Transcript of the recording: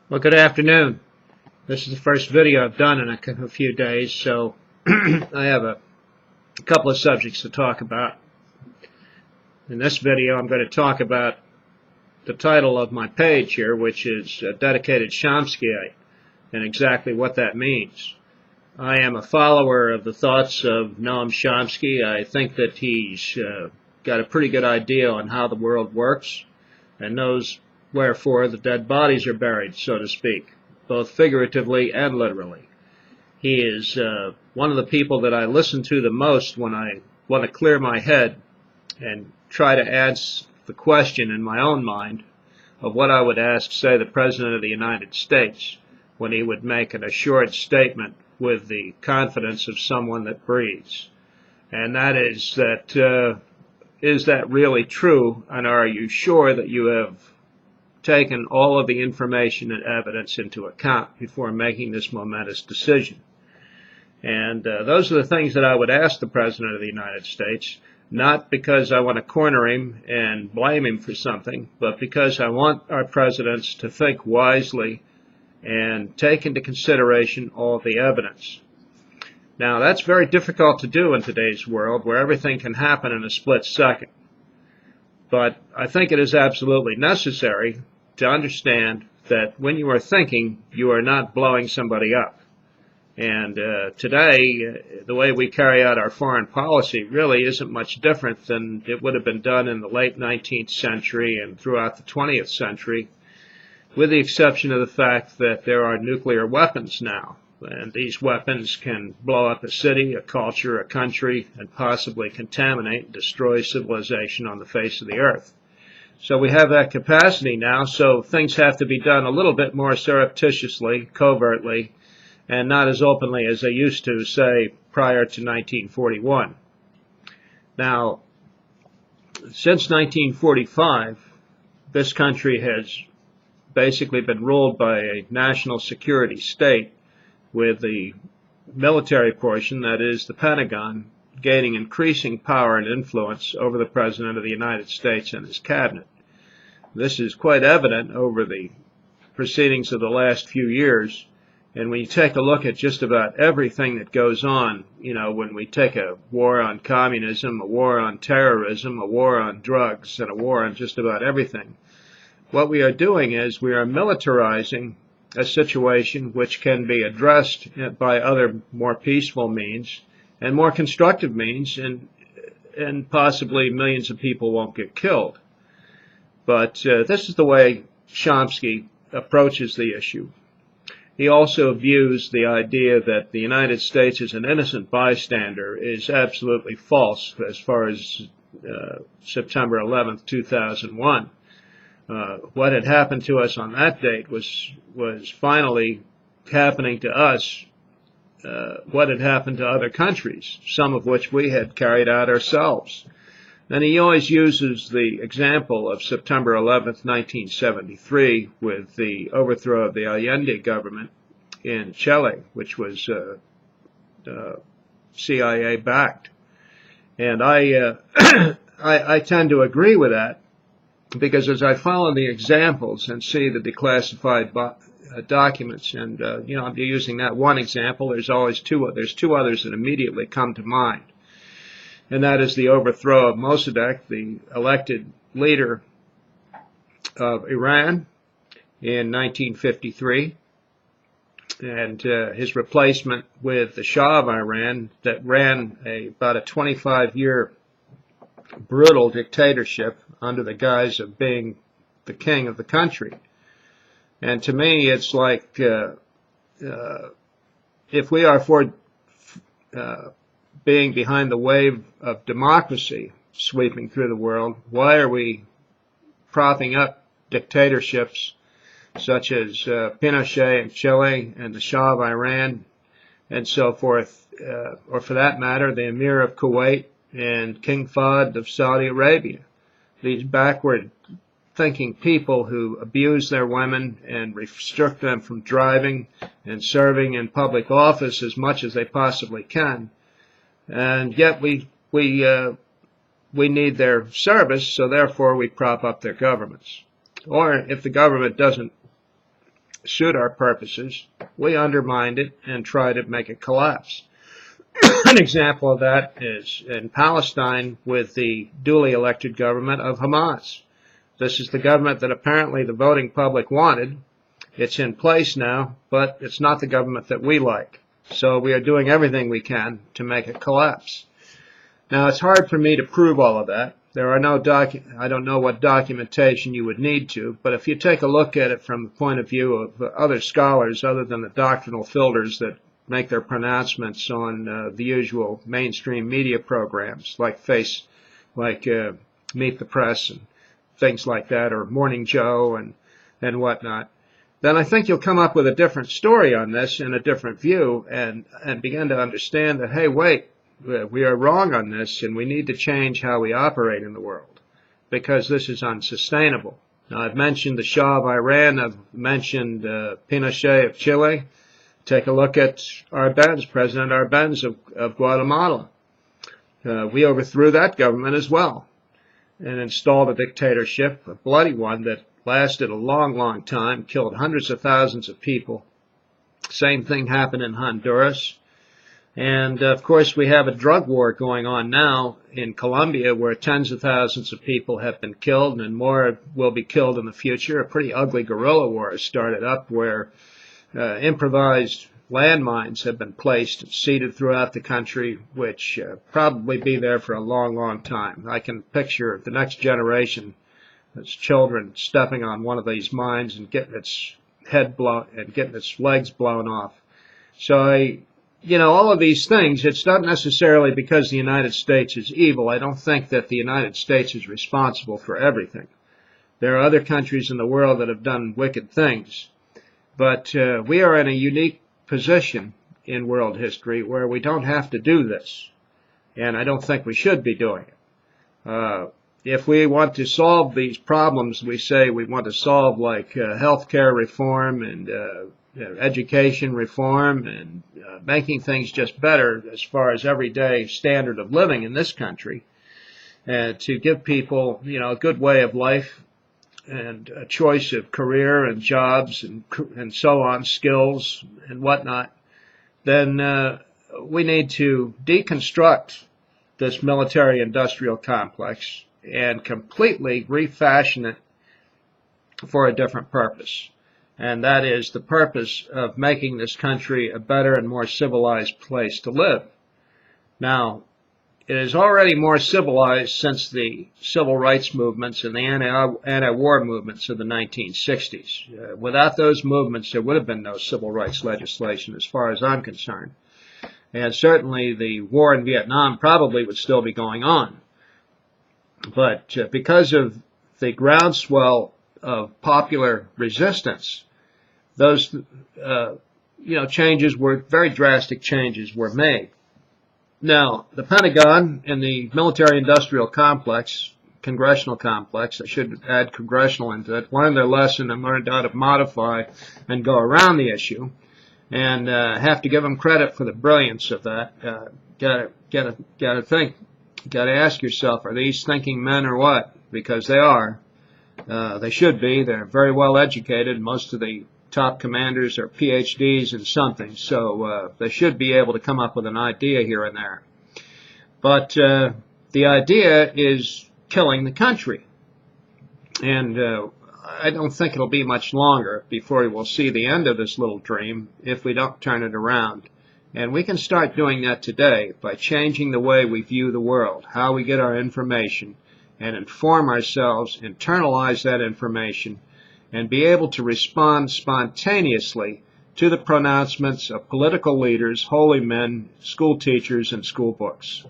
Well, good afternoon. This is the first video I've done in a few days, so I have a couple of subjects to talk about. In this video, I'm going to talk about the title of my page here, which is Dedicated Chomskyite, and exactly what that means. I am a follower of the thoughts of Noam Chomsky. I think that he's got a pretty good idea on how the world works and knows wherefore the dead bodies are buried, so to speak, both figuratively and literally. He is one of the people that I listen to the most when I want to clear my head and try to answer the question in my own mind of what I would ask, say, the President of the United States when he would make an assured statement with the confidence of someone that breathes. And that is that really true, and are you sure that you have taken all of the information and evidence into account before making this momentous decision? And those are the things that I would ask the President of the United States, not because I want to corner him and blame him for something, but because I want our presidents to think wisely and take into consideration all the evidence. Now, that's very difficult to do in today's world where everything can happen in a split second. But I think it is absolutely necessary to understand that when you are thinking, you are not blowing somebody up. And today, the way we carry out our foreign policy really isn't much different than it would have been done in the late 19th century and throughout the 20th century, with the exception of the fact that there are nuclear weapons now. And these weapons can blow up a city, a culture, a country, and possibly contaminate and destroy civilization on the face of the earth. So we have that capacity now, so things have to be done a little bit more surreptitiously, covertly, and not as openly as they used to, say, prior to 1941. Now, since 1945, this country has basically been ruled by a national security state, with the military portion, that is the Pentagon, gaining increasing power and influence over the President of the United States and his cabinet. This is quite evident over the proceedings of the last few years, and when you take a look at just about everything that goes on, you know, when we take a war on communism, a war on terrorism, a war on drugs, and a war on just about everything, what we are doing is we are militarizing a situation which can be addressed by other more peaceful means and more constructive means, and possibly millions of people won't get killed. But this is the way Chomsky approaches the issue. He also views the idea that the United States is an innocent bystander is absolutely false as far as September 11th, 2001. What had happened to us on that date was finally happening to us what had happened to other countries, some of which we had carried out ourselves. And he always uses the example of September 11th, 1973, with the overthrow of the Allende government in Chile, which was CIA-backed. And I tend to agree with that, because as I follow the examples and see the declassified documents, and I'm using that one example, there's two others that immediately come to mind, and that is the overthrow of Mossadegh, the elected leader of Iran, in 1953, and his replacement with the Shah of Iran, that ran about a 25-year brutal dictatorship under the guise of being the king of the country. And to me, it's like if we are for being behind the wave of democracy sweeping through the world, why are we propping up dictatorships such as Pinochet in Chile and the Shah of Iran and so forth, or for that matter, the Emir of Kuwait and King Fahd of Saudi Arabia? These backward-thinking people who abuse their women and restrict them from driving and serving in public office as much as they possibly can, and yet we need their service, so therefore we prop up their governments. Or if the government doesn't suit our purposes, we undermined it and tried to make it collapse. An example of that is in Palestine with the duly elected government of Hamas. This is the government that apparently the voting public wanted. It's in place now, but it's not the government that we like. So we are doing everything we can to make it collapse. Now, it's hard for me to prove all of that. There are no I don't know what documentation you would need to, but if you take a look at it from the point of view of other scholars other than the doctrinal filters that make their pronouncements on the usual mainstream media programs like Meet the Press and things like that, or Morning Joe and whatnot, then I think you'll come up with a different story on this and a different view and begin to understand that, hey, wait, we are wrong on this and we need to change how we operate in the world because this is unsustainable. Now, I've mentioned the Shah of Iran, I've mentioned Pinochet of Chile. Take a look at Arbenz, President Arbenz of Guatemala. We overthrew that government as well and installed a dictatorship, a bloody one that lasted a long, long time, killed hundreds of thousands of people. Same thing happened in Honduras. And, of course, we have a drug war going on now in Colombia where tens of thousands of people have been killed and more will be killed in the future. A pretty ugly guerrilla war has started up where improvised landmines have been placed and seeded throughout the country, which probably be there for a long, long time. I can picture the next generation as children stepping on one of these mines and getting its head blown and getting its legs blown off. So all of these things, it's not necessarily because the United States is evil. I don't think that the United States is responsible for everything. There are other countries in the world that have done wicked things. But we are in a unique position in world history where we don't have to do this. And I don't think we should be doing it. If we want to solve these problems, we say we want to solve like healthcare reform and education reform and making things just better as far as everyday standard of living in this country, to give people, a good way of life and a choice of career and jobs and so on, skills and whatnot, then we need to deconstruct this military-industrial complex and completely refashion it for a different purpose. And that is the purpose of making this country a better and more civilized place to live. Now, it is already more civilized since the civil rights movements and the anti-war movements of the 1960s. Without those movements, there would have been no civil rights legislation as far as I'm concerned. And certainly the war in Vietnam probably would still be going on. But because of the groundswell of popular resistance, those changes were very drastic changes were made. Now, the Pentagon and the military-industrial complex, congressional complex, I should add congressional into it, learned their lesson and learned how to modify and go around the issue, and have to give them credit for the brilliance of that. Gotta think, gotta ask yourself, are these thinking men or what? Because they are. They should be. They're very well educated. Most of the top commanders are PhDs in something, so they should be able to come up with an idea here and there. But the idea is killing the country. And I don't think it'll be much longer before we'll see the end of this little dream if we don't turn it around. And we can start doing that today by changing the way we view the world, how we get our information, and inform ourselves, internalize that information, and be able to respond spontaneously to the pronouncements of political leaders, holy men, school teachers, and school books.